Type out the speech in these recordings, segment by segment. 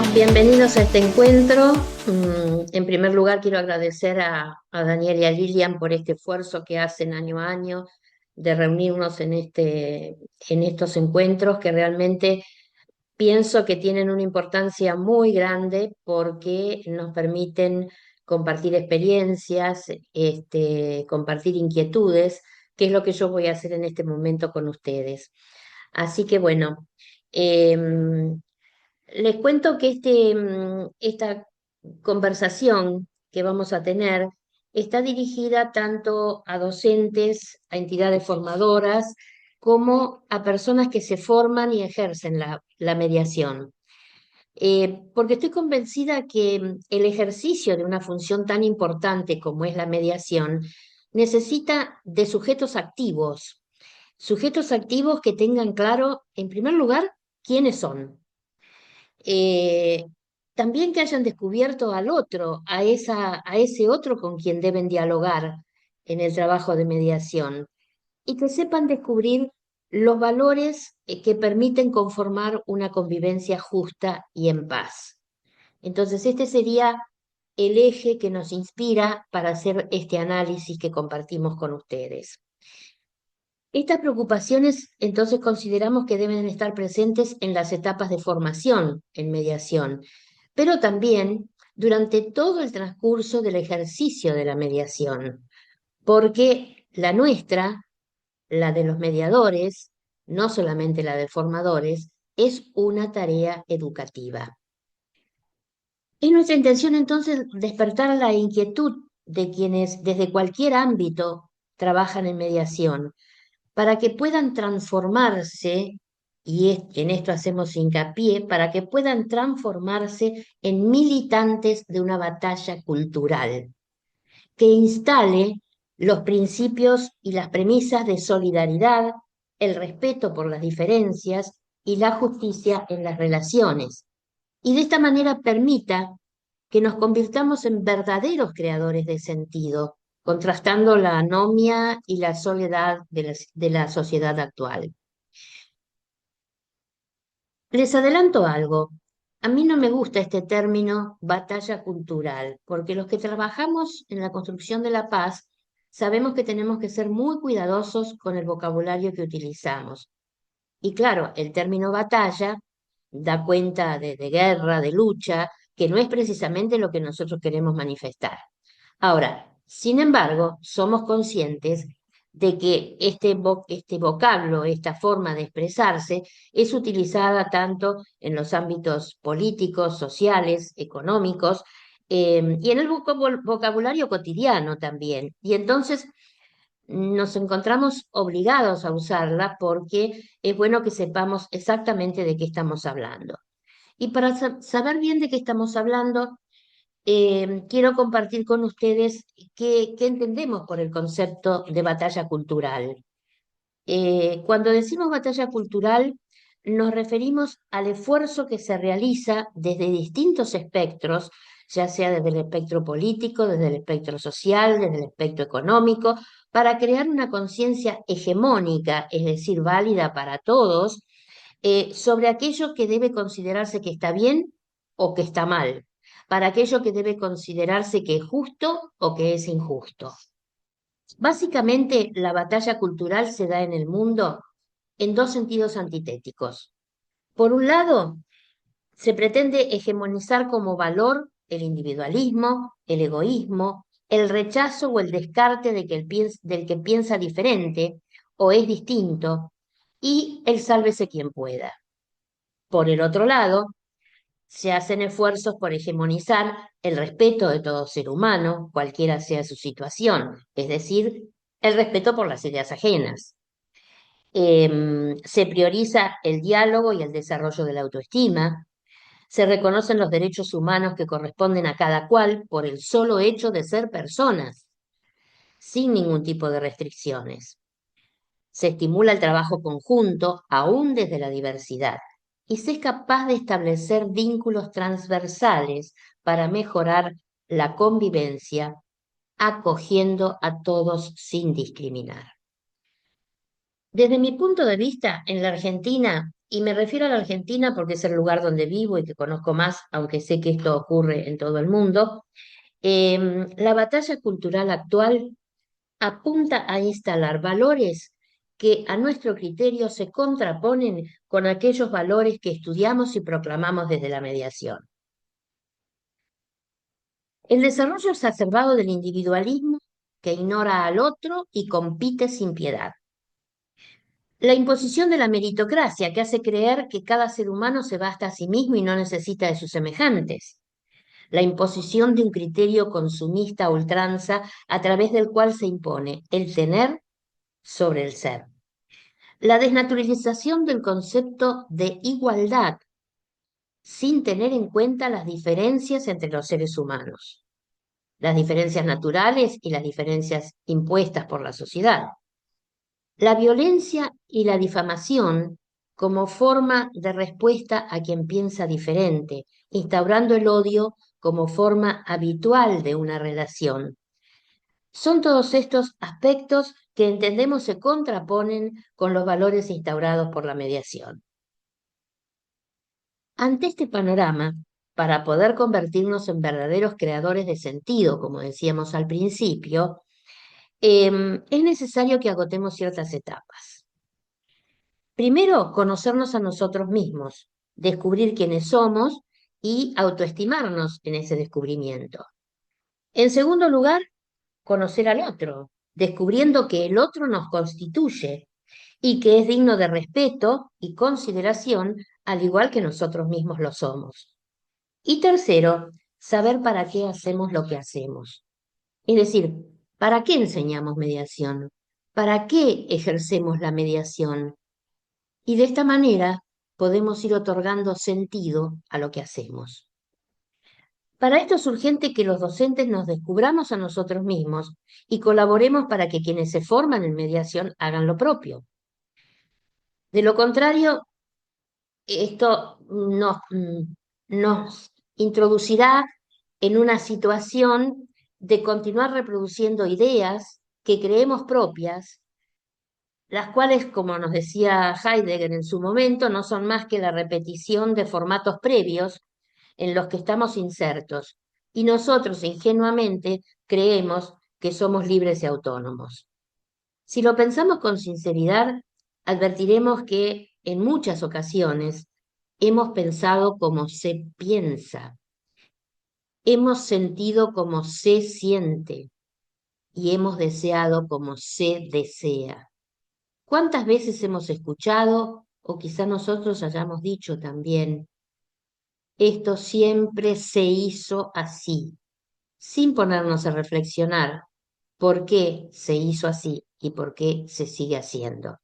Bienvenidos a este encuentro. En primer lugar, quiero agradecer a Daniel y a Lilian por este esfuerzo que hacen año a año de reunirnos en estos encuentros que realmente pienso que tienen una importancia muy grande porque nos permiten compartir experiencias, compartir inquietudes, que es lo que yo voy a hacer en este momento con ustedes. Así que bueno. em, Les cuento que esta conversación que vamos a tener está dirigida tanto a docentes, a entidades formadoras, como a personas que se forman y ejercen la mediación. Porque estoy convencida que el ejercicio de una función tan importante como es la mediación necesita de sujetos activos que tengan claro, en primer lugar, quiénes son. eh, También que hayan descubierto al otro, a ese otro con quien deben dialogar en el trabajo de mediación, y que sepan descubrir los valores que permiten conformar una convivencia justa y en paz. Entonces, este sería el eje que nos inspira para hacer este análisis que compartimos con ustedes. Estas preocupaciones, entonces, consideramos que deben estar presentes en las etapas de formación en mediación, pero también durante todo el transcurso del ejercicio de la mediación, porque la nuestra, la de los mediadores, no solamente la de formadores, es una tarea educativa. Es nuestra intención entonces despertar la inquietud de quienes desde cualquier ámbito trabajan en mediación para que puedan transformarse, en esto hacemos hincapié, para que puedan transformarse en militantes de una batalla cultural, que instale los principios y las premisas de solidaridad, el respeto por las diferencias y la justicia en las relaciones, y de esta manera permita que nos convirtamos en verdaderos creadores de sentido, contrastando la anomia y la soledad de la sociedad actual. Les adelanto algo. A mí no me gusta este término batalla cultural, porque los que trabajamos en la construcción de la paz sabemos que tenemos que ser muy cuidadosos con el vocabulario que utilizamos. Y claro, el término batalla da cuenta de guerra, de lucha, que no es precisamente lo que nosotros queremos manifestar. Ahora, sin embargo, somos conscientes de que este vocablo, esta forma de expresarse, es utilizada tanto en los ámbitos políticos, sociales, económicos, y en el vocabulario cotidiano también. Y entonces nos encontramos obligados a usarla porque es bueno que sepamos exactamente de qué estamos hablando. Y para saber bien de qué estamos hablando, quiero compartir con ustedes qué entendemos por el concepto de batalla cultural. Cuando decimos batalla cultural, nos referimos al esfuerzo que se realiza desde distintos espectros, ya sea desde el espectro político, desde el espectro social, desde el espectro económico, para crear una conciencia hegemónica, es decir, válida para todos, sobre aquello que debe considerarse que está bien o que está mal, para aquello que debe considerarse que es justo o que es injusto. Básicamente, la batalla cultural se da en el mundo en dos sentidos antitéticos. Por un lado, se pretende hegemonizar como valor el individualismo, el egoísmo, el rechazo o el descarte del que piensa diferente o es distinto, y el sálvese quien pueda. Por el otro lado, se hacen esfuerzos por hegemonizar el respeto de todo ser humano, cualquiera sea su situación, es decir, el respeto por las ideas ajenas. Se prioriza el diálogo y el desarrollo de la autoestima. Se reconocen los derechos humanos que corresponden a cada cual por el solo hecho de ser personas, sin ningún tipo de restricciones. Se estimula el trabajo conjunto, aún desde la diversidad, y se es capaz de establecer vínculos transversales para mejorar la convivencia, acogiendo a todos sin discriminar. Desde mi punto de vista, en la Argentina y me refiero a la Argentina porque es el lugar donde vivo y que conozco más, aunque sé que esto ocurre en todo el mundo, la batalla cultural actual apunta a instalar valores que a nuestro criterio se contraponen con aquellos valores que estudiamos y proclamamos desde la mediación. El desarrollo exacerbado del individualismo que ignora al otro y compite sin piedad. La imposición de la meritocracia que hace creer que cada ser humano se basta a sí mismo y no necesita de sus semejantes. La imposición de un criterio consumista a ultranza a través del cual se impone el tener sobre el ser. La desnaturalización del concepto de igualdad sin tener en cuenta las diferencias entre los seres humanos, las diferencias naturales y las diferencias impuestas por la sociedad. La violencia y la difamación como forma de respuesta a quien piensa diferente, instaurando el odio como forma habitual de una relación. Son todos estos aspectos que entendemos se contraponen con los valores instaurados por la mediación. Ante este panorama, para poder convertirnos en verdaderos creadores de sentido, como decíamos al principio, es necesario que agotemos ciertas etapas. Primero, conocernos a nosotros mismos, descubrir quiénes somos y autoestimarnos en ese descubrimiento. En segundo lugar, conocer al otro, descubriendo que el otro nos constituye y que es digno de respeto y consideración, al igual que nosotros mismos lo somos. Y tercero, saber para qué hacemos lo que hacemos. Es decir, ¿para qué enseñamos mediación? ¿Para qué ejercemos la mediación? Y de esta manera podemos ir otorgando sentido a lo que hacemos. Para esto es urgente que los docentes nos descubramos a nosotros mismos y colaboremos para que quienes se forman en mediación hagan lo propio. De lo contrario, esto nos introducirá en una situación de continuar reproduciendo ideas que creemos propias, las cuales, como nos decía Heidegger en su momento, no son más que la repetición de formatos previos en los que estamos insertos, y nosotros ingenuamente creemos que somos libres y autónomos. Si lo pensamos con sinceridad, advertiremos que en muchas ocasiones hemos pensado como se piensa, hemos sentido como se siente y hemos deseado como se desea. ¿Cuántas veces hemos escuchado, o quizá nosotros hayamos dicho también, esto siempre se hizo así, sin ponernos a reflexionar por qué se hizo así y por qué se sigue haciendo?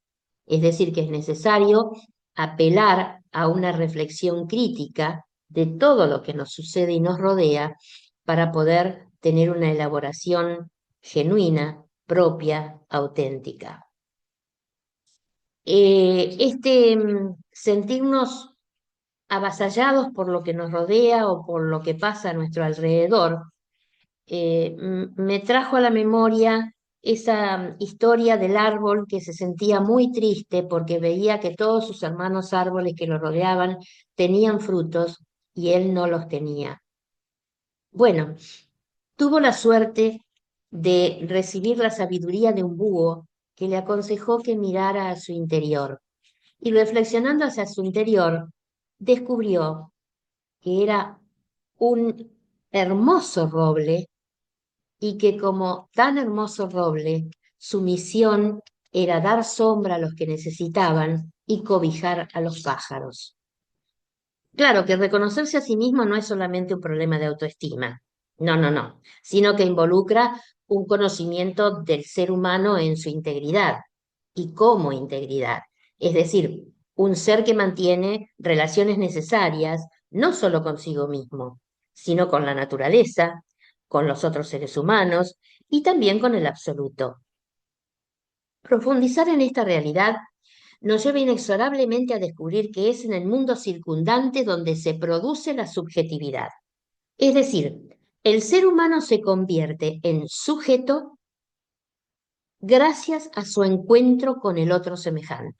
Es decir, que es necesario apelar a una reflexión crítica de todo lo que nos sucede y nos rodea para poder tener una elaboración genuina, propia, auténtica. Sentirnos avasallados por lo que nos rodea o por lo que pasa a nuestro alrededor, me trajo a la memoria esa historia del árbol que se sentía muy triste porque veía que todos sus hermanos árboles que lo rodeaban tenían frutos y él no los tenía. Bueno, tuvo la suerte de recibir la sabiduría de un búho que le aconsejó que mirara a su interior y reflexionando hacia su interior, descubrió que era un hermoso roble y que como tan hermoso roble, su misión era dar sombra a los que necesitaban y cobijar a los pájaros. Claro que reconocerse a sí mismo no es solamente un problema de autoestima, no, sino que involucra un conocimiento del ser humano en su integridad y como integridad, es decir, un ser que mantiene relaciones necesarias no solo consigo mismo, sino con la naturaleza, con los otros seres humanos y también con el absoluto. Profundizar en esta realidad nos lleva inexorablemente a descubrir que es en el mundo circundante donde se produce la subjetividad. Es decir, el ser humano se convierte en sujeto gracias a su encuentro con el otro semejante.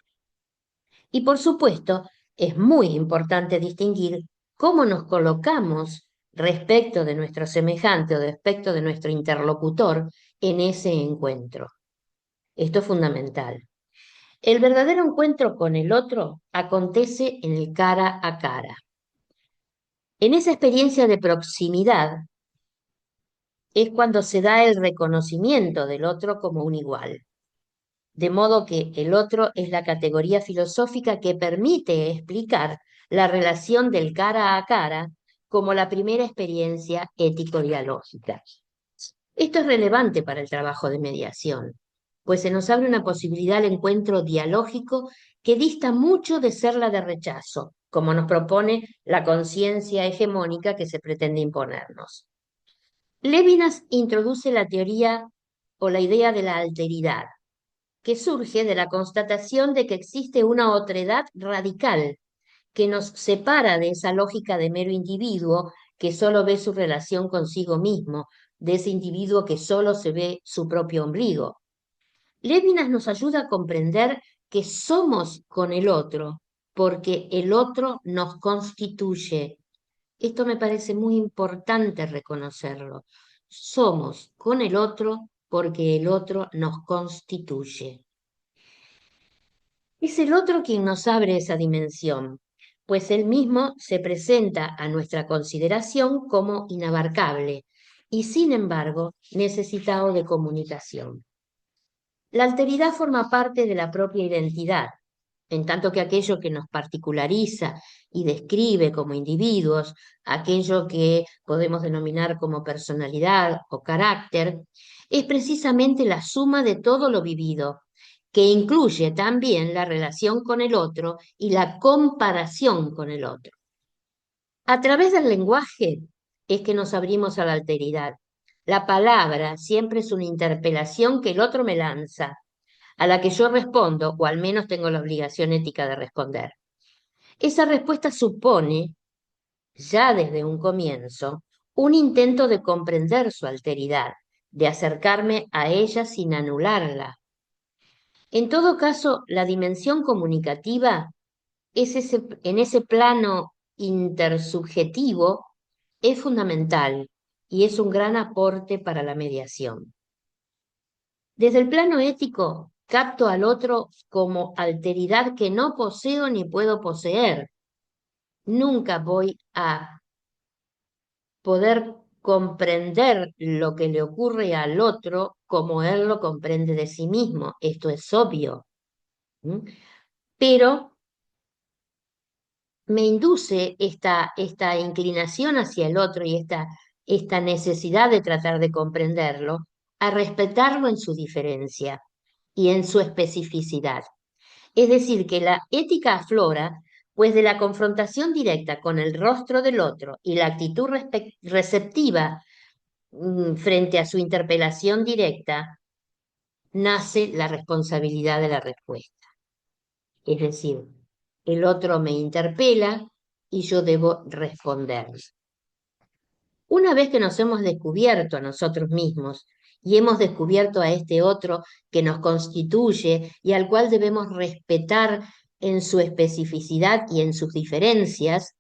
Y por supuesto, es muy importante distinguir cómo nos colocamos respecto de nuestro semejante o respecto de nuestro interlocutor en ese encuentro. Esto es fundamental. El verdadero encuentro con el otro acontece en el cara a cara. En esa experiencia de proximidad es cuando se da el reconocimiento del otro como un igual. De modo que el otro es la categoría filosófica que permite explicar la relación del cara a cara como la primera experiencia ético-dialógica. Esto es relevante para el trabajo de mediación, pues se nos abre una posibilidad al encuentro dialógico que dista mucho de ser la de rechazo, como nos propone la conciencia hegemónica que se pretende imponernos. Lévinas introduce la teoría o la idea de la alteridad, que surge de la constatación de que existe una otredad radical que nos separa de esa lógica de mero individuo que solo ve su relación consigo mismo, de ese individuo que solo se ve su propio ombligo. Lévinas nos ayuda a comprender que somos con el otro, porque el otro nos constituye. Esto me parece muy importante reconocerlo. Somos con el otro porque el otro nos constituye. Es el otro quien nos abre esa dimensión, pues él mismo se presenta a nuestra consideración como inabarcable y sin embargo necesitado de comunicación. La alteridad forma parte de la propia identidad, en tanto que aquello que nos particulariza y describe como individuos, aquello que podemos denominar como personalidad o carácter, es precisamente la suma de todo lo vivido, que incluye también la relación con el otro y la comparación con el otro. A través del lenguaje es que nos abrimos a la alteridad. La palabra siempre es una interpelación que el otro me lanza, a la que yo respondo, o al menos tengo la obligación ética de responder. Esa respuesta supone, ya desde un comienzo, un intento de comprender su alteridad, de acercarme a ella sin anularla. En todo caso, la dimensión comunicativa en ese plano intersubjetivo es fundamental y es un gran aporte para la mediación. Desde el plano ético, capto al otro como alteridad que no poseo ni puedo poseer. Nunca voy a poder comprender lo que le ocurre al otro como él lo comprende de sí mismo. Esto es obvio. ¿Mm? Pero me induce esta inclinación hacia el otro y esta necesidad de tratar de comprenderlo, a respetarlo en su diferencia y en su especificidad. Es decir, que la ética aflora, pues de la confrontación directa con el rostro del otro y la actitud receptiva frente a su interpelación directa, nace la responsabilidad de la respuesta. Es decir, el otro me interpela y yo debo responder. Una vez que nos hemos descubierto a nosotros mismos y hemos descubierto a este otro que nos constituye y al cual debemos respetar en su especificidad y en sus diferencias,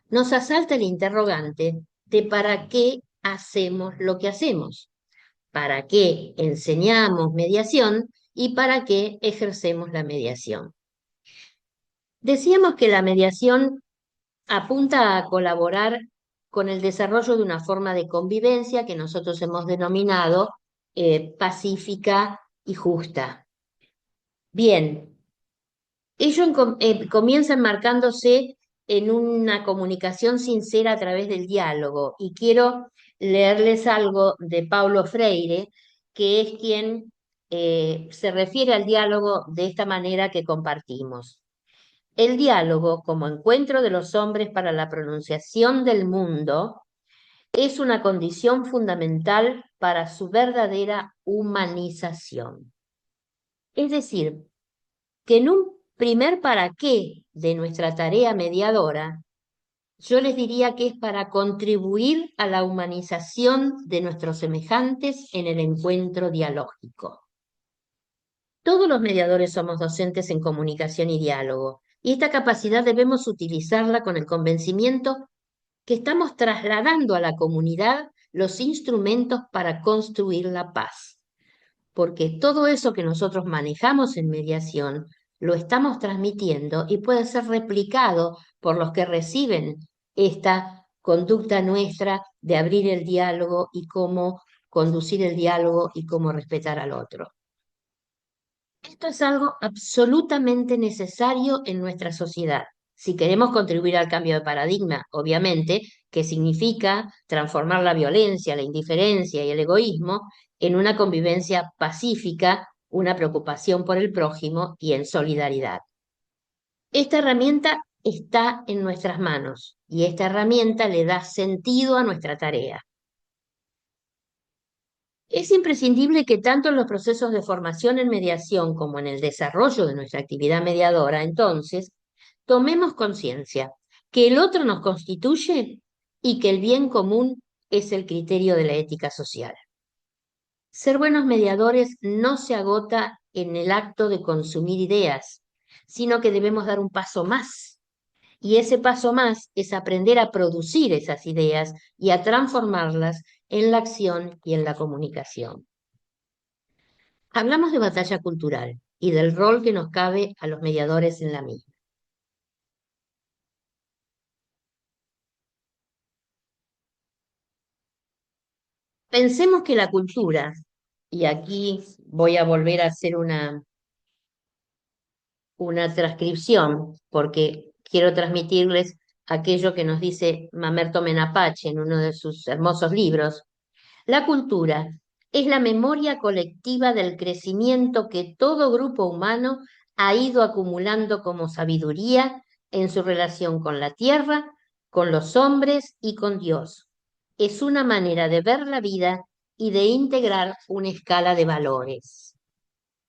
nos asalta el interrogante de para qué hacemos lo que hacemos, para qué enseñamos mediación y para qué ejercemos la mediación. Decíamos que la mediación apunta a colaborar con el desarrollo de una forma de convivencia que nosotros hemos denominado pacífica y justa. Bien, ello comienza enmarcándose en una comunicación sincera a través del diálogo y quiero leerles algo de Paulo Freire, que es quien se refiere al diálogo de esta manera que compartimos. El diálogo, como encuentro de los hombres para la pronunciación del mundo, es una condición fundamental para su verdadera humanización. Es decir, que en un primer para qué de nuestra tarea mediadora, yo les diría que es para contribuir a la humanización de nuestros semejantes en el encuentro dialógico. Todos los mediadores somos docentes en comunicación y diálogo, Y esta capacidad debemos utilizarla con el convencimiento que estamos trasladando a la comunidad los instrumentos para construir la paz, porque todo eso que nosotros manejamos en mediación lo estamos transmitiendo y puede ser replicado por los que reciben esta conducta nuestra de abrir el diálogo y cómo conducir el diálogo y cómo respetar al otro. Esto es algo absolutamente necesario en nuestra sociedad. Si queremos contribuir al cambio de paradigma, obviamente, que significa transformar la violencia, la indiferencia y el egoísmo en una convivencia pacífica, una preocupación por el prójimo y en solidaridad. Esta herramienta está en nuestras manos y esta herramienta le da sentido a nuestra tarea. Es imprescindible que tanto en los procesos de formación en mediación como en el desarrollo de nuestra actividad mediadora, entonces, tomemos conciencia que el otro nos constituye y que el bien común es el criterio de la ética social. Ser buenos mediadores no se agota en el acto de consumir ideas, sino que debemos dar un paso más. Y ese paso más es aprender a producir esas ideas y a transformarlas en la acción y en la comunicación. Hablamos de batalla cultural y del rol que nos cabe a los mediadores en la misma. Pensemos que la cultura, y aquí voy a volver a hacer una transcripción, porque quiero transmitirles aquello que nos dice Mamerto Menapache en uno de sus hermosos libros. La cultura es la memoria colectiva del crecimiento que todo grupo humano ha ido acumulando como sabiduría en su relación con la tierra, con los hombres y con Dios. Es una manera de ver la vida y de integrar una escala de valores.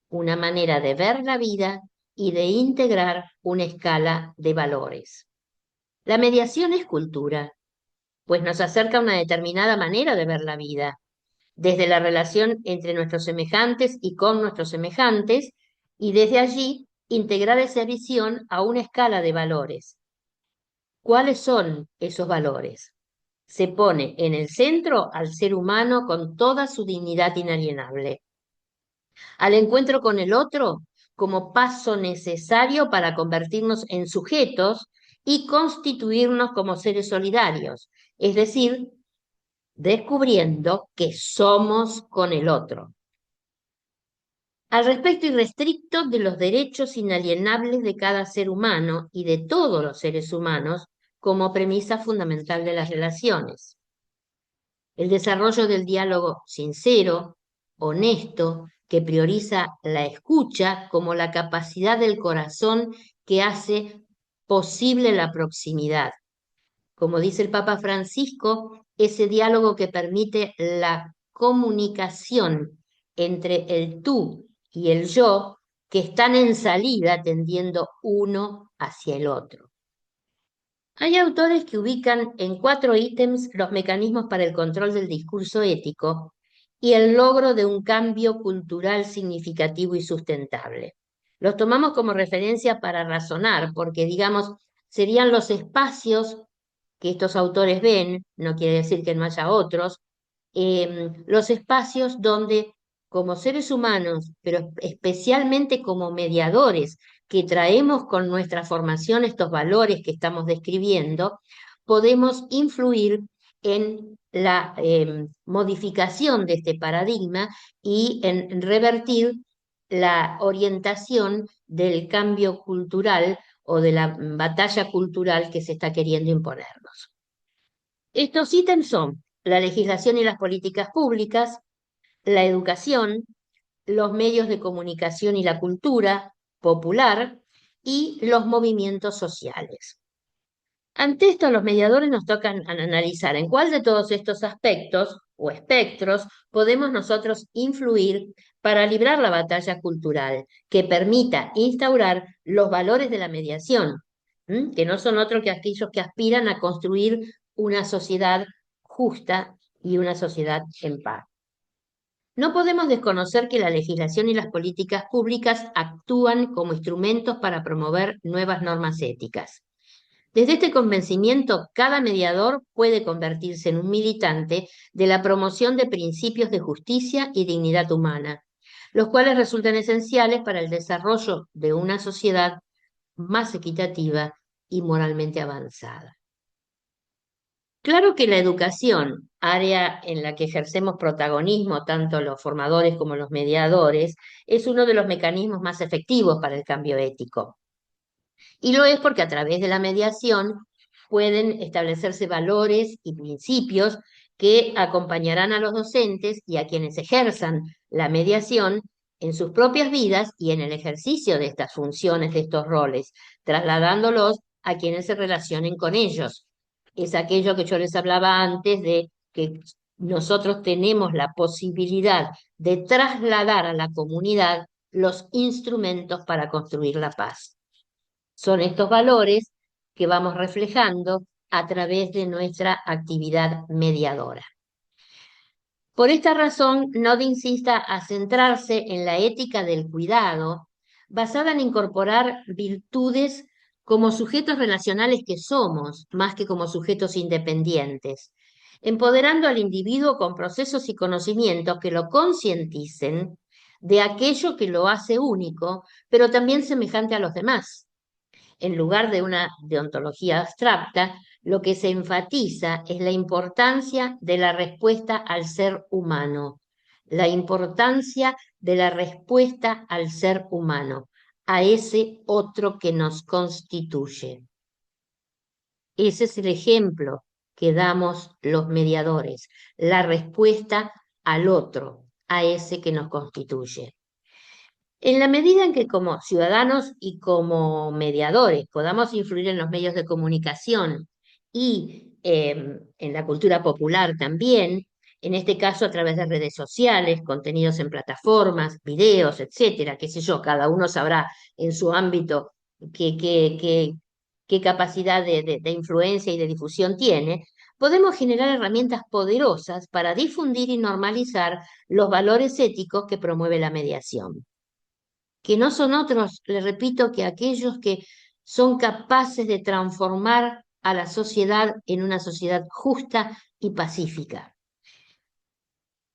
Una manera de ver la vida y de integrar una escala de valores. La mediación es cultura, pues nos acerca a una determinada manera de ver la vida desde la relación entre nuestros semejantes y con nuestros semejantes, y desde allí integrar esa visión a una escala de valores. ¿Cuáles son esos valores? Se pone en el centro al ser humano con toda su dignidad inalienable, al encuentro con el otro como paso necesario para convertirnos en sujetos y constituirnos como seres solidarios, es decir, descubriendo que somos con el otro. Al respecto irrestricto de los derechos inalienables de cada ser humano y de todos los seres humanos como premisa fundamental de las relaciones. El desarrollo del diálogo sincero, honesto, que prioriza la escucha como la capacidad del corazón que hace posible la proximidad. Como dice el Papa Francisco, ese diálogo que permite la comunicación entre el tú y el yo, que están en salida tendiendo uno hacia el otro. Hay autores que ubican en 4 ítems los mecanismos para el control del discurso ético y el logro de un cambio cultural significativo y sustentable. Los tomamos como referencia para razonar, porque, digamos, serían los espacios que estos autores ven, no quiere decir que no haya otros, los espacios donde como seres humanos, pero especialmente como mediadores, que traemos con nuestra formación estos valores que estamos describiendo, podemos influir en la modificación de este paradigma y en revertir la orientación del cambio cultural o de la batalla cultural que se está queriendo imponernos. Estos ítems son la legislación y las políticas públicas, la educación, los medios de comunicación y la cultura popular y los movimientos sociales. Ante esto, los mediadores nos tocan analizar en cuál de todos estos aspectos o espectros podemos nosotros influir para librar la batalla cultural que permita instaurar los valores de la mediación, que no son otros que aquellos que aspiran a construir una sociedad justa y una sociedad en paz. No podemos desconocer que la legislación y las políticas públicas actúan como instrumentos para promover nuevas normas éticas. Desde este convencimiento, cada mediador puede convertirse en un militante de la promoción de principios de justicia y dignidad humana, los cuales resultan esenciales para el desarrollo de una sociedad más equitativa y moralmente avanzada. Claro que la educación, área en la que ejercemos protagonismo tanto los formadores como los mediadores, es uno de los mecanismos más efectivos para el cambio ético. Y lo es porque a través de la mediación pueden establecerse valores y principios que acompañarán a los docentes y a quienes ejerzan la mediación en sus propias vidas y en el ejercicio de estas funciones, de estos roles, trasladándolos a quienes se relacionen con ellos. Es aquello que yo les hablaba antes de que nosotros tenemos la posibilidad de trasladar a la comunidad los instrumentos para construir la paz. Son estos valores que vamos reflejando a través de nuestra actividad mediadora. Por esta razón, Nod insista a centrarse en la ética del cuidado, basada en incorporar virtudes como sujetos relacionales que somos, más que como sujetos independientes, empoderando al individuo con procesos y conocimientos que lo concienticen de aquello que lo hace único, pero también semejante a los demás. En lugar de una deontología abstracta, lo que se enfatiza es la importancia de la respuesta al ser humano, la importancia de la respuesta al ser humano, a ese otro que nos constituye. Ese es el ejemplo que damos los mediadores, la respuesta al otro, a ese que nos constituye. En la medida en que como ciudadanos y como mediadores podamos influir en los medios de comunicación y en la cultura popular también, en este caso a través de redes sociales, contenidos en plataformas, videos, etcétera, qué sé yo, cada uno sabrá en su ámbito qué capacidad de influencia y de difusión tiene, podemos generar herramientas poderosas para difundir y normalizar los valores éticos que promueve la mediación, que no son otros, le repito, que aquellos que son capaces de transformar a la sociedad en una sociedad justa y pacífica.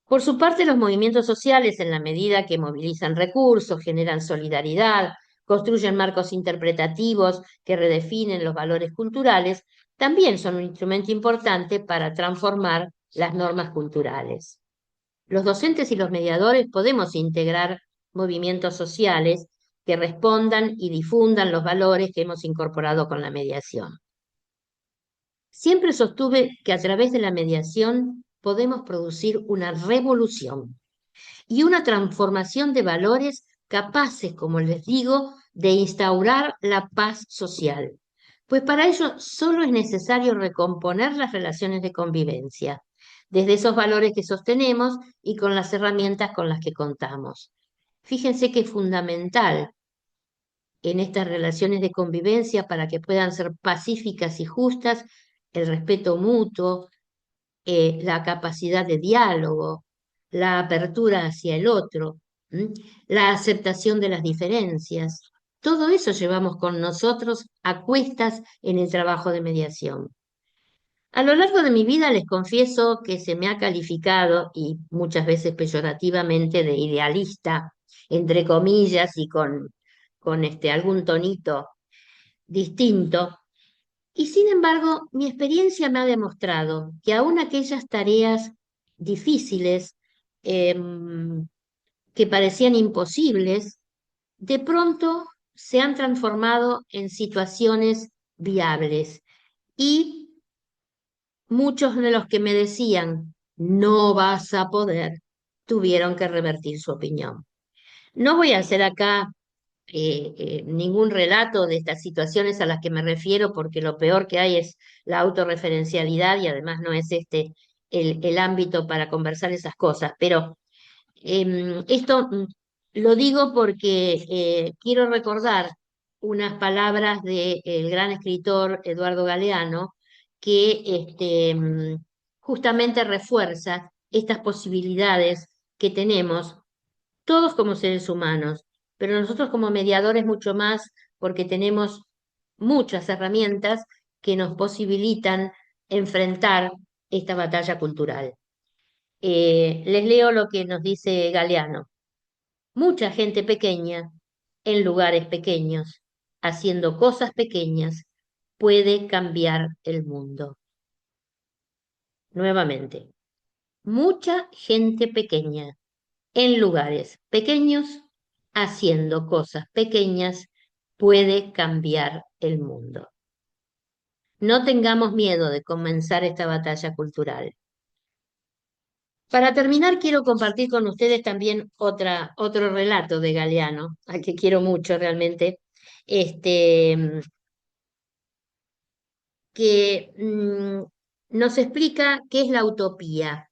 Por su parte, los movimientos sociales, en la medida que movilizan recursos, generan solidaridad, construyen marcos interpretativos que redefinen los valores culturales, también son un instrumento importante para transformar las normas culturales. Los docentes y los mediadores podemos integrar movimientos sociales que respondan y difundan los valores que hemos incorporado con la mediación. Siempre sostuve que a través de la mediación podemos producir una revolución y una transformación de valores capaces, como les digo, de instaurar la paz social. Pues para ello solo es necesario recomponer las relaciones de convivencia, desde esos valores que sostenemos y con las herramientas con las que contamos. Fíjense que es fundamental en estas relaciones de convivencia para que puedan ser pacíficas y justas el respeto mutuo, la capacidad de diálogo, la apertura hacia el otro, la aceptación de las diferencias. Todo eso llevamos con nosotros a cuestas en el trabajo de mediación. A lo largo de mi vida les confieso que se me ha calificado, y muchas veces peyorativamente, de idealista, entre comillas, y con algún tonito distinto. Y sin embargo, mi experiencia me ha demostrado que aún aquellas tareas difíciles, que parecían imposibles, de pronto se han transformado en situaciones viables. Y muchos de los que me decían, no vas a poder, tuvieron que revertir su opinión. No voy a hacer acá ningún relato de estas situaciones a las que me refiero, porque lo peor que hay es la autorreferencialidad y además no es este el ámbito para conversar esas cosas. Pero esto lo digo porque quiero recordar unas palabras del gran escritor Eduardo Galeano, que justamente refuerza estas posibilidades que tenemos todos como seres humanos, pero nosotros como mediadores mucho más porque tenemos muchas herramientas que nos posibilitan enfrentar esta batalla cultural. Les leo lo que nos dice Galeano. Mucha gente pequeña, en lugares pequeños, haciendo cosas pequeñas, puede cambiar el mundo. Nuevamente, mucha gente pequeña, en lugares pequeños, haciendo cosas pequeñas, puede cambiar el mundo. No tengamos miedo de comenzar esta batalla cultural. Para terminar, quiero compartir con ustedes también otro relato de Galeano, al que quiero mucho realmente, este, que nos explica qué es la utopía.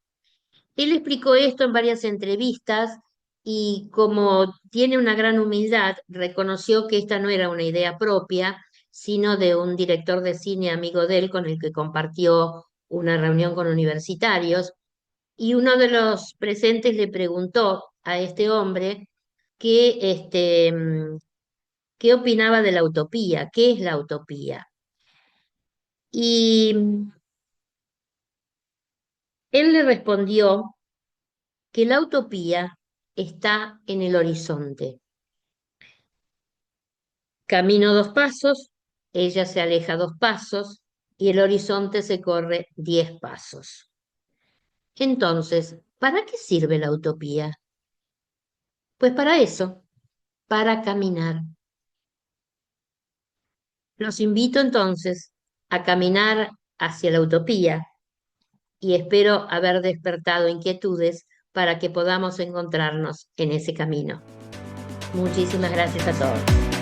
Él explicó esto en varias entrevistas y como tiene una gran humildad, reconoció que esta no era una idea propia, sino de un director de cine amigo de él con el que compartió una reunión con universitarios. Y uno de los presentes le preguntó a este hombre qué opinaba de la utopía, qué es la utopía. Y él le respondió que la utopía está en el horizonte. Camino 2 pasos, ella se aleja 2 pasos y el horizonte se corre 10 pasos. Entonces, ¿para qué sirve la utopía? Pues para eso, para caminar. Los invito entonces a caminar hacia la utopía y espero haber despertado inquietudes para que podamos encontrarnos en ese camino. Muchísimas gracias a todos.